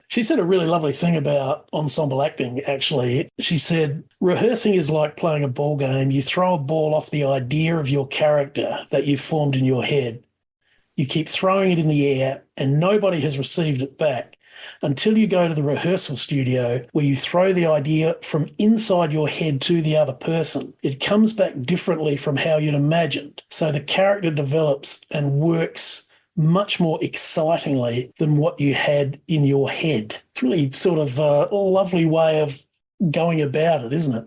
She said a really lovely thing about ensemble acting, actually. She said, rehearsing is like playing a ball game. You throw a ball off the idea of your character that you've formed in your head. You keep throwing it in the air and nobody has received it back until you go to the rehearsal studio where you throw the idea from inside your head to the other person. It comes back differently from how you'd imagined. So the character develops and works much more excitingly than what you had in your head. It's really sort of a lovely way of going about it, isn't it?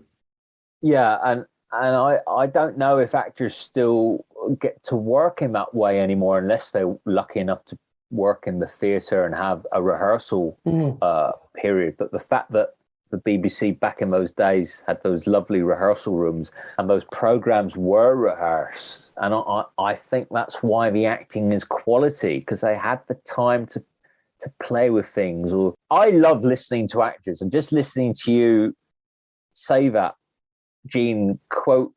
Yeah, and I don't know if actors still get to work in that way anymore unless they're lucky enough to work in the theatre and have a rehearsal period. But the fact that the BBC back in those days had those lovely rehearsal rooms and those programs were rehearsed, and I think that's why the acting is quality, because they had the time to play with things. Or I love listening to actors, and just listening to you say that Jean quote,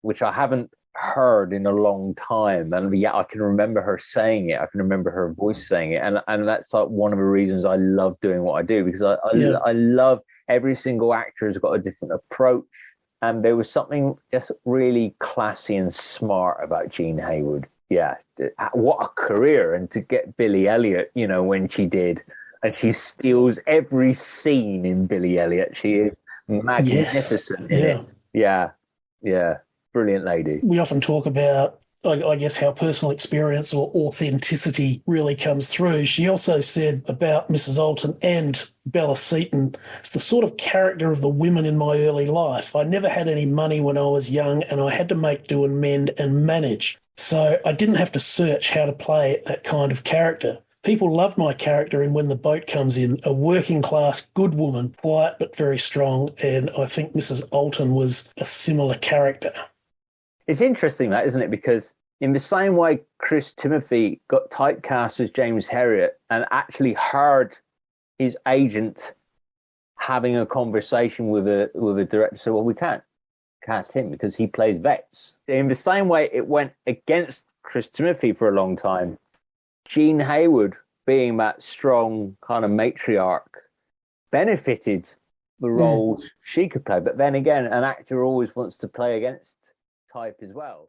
which I haven't heard in a long time, and yeah, I can remember her saying it. I can remember her voice saying it, and that's like one of the reasons I love doing what I do, because I love every single actor has got a different approach, and there was something just really classy and smart about Jean Heywood. Yeah, what a career! And to get Billy Elliot, you know, when she did, and she steals every scene in Billy Elliot. She is magnificent in it. Yeah. Brilliant lady. We often talk about, I guess, how personal experience or authenticity really comes through. She also said about Mrs. Alton and Bella Seton, it's the sort of character of the women in my early life. I never had any money when I was young, and I had to make do and mend and manage. So I didn't have to search how to play that kind of character. People loved my character in When the Boat Comes In, a working class good woman, quiet but very strong, and I think Mrs. Alton was a similar character. It's interesting, that, isn't it? Because in the same way Chris Timothy got typecast as James Herriot and actually heard his agent having a conversation with a director, so, well, we can't cast him because he plays vets. In the same way it went against Chris Timothy for a long time, Jean Heywood, being that strong kind of matriarch, benefited the roles she could play. But then again, an actor always wants to play against type as well.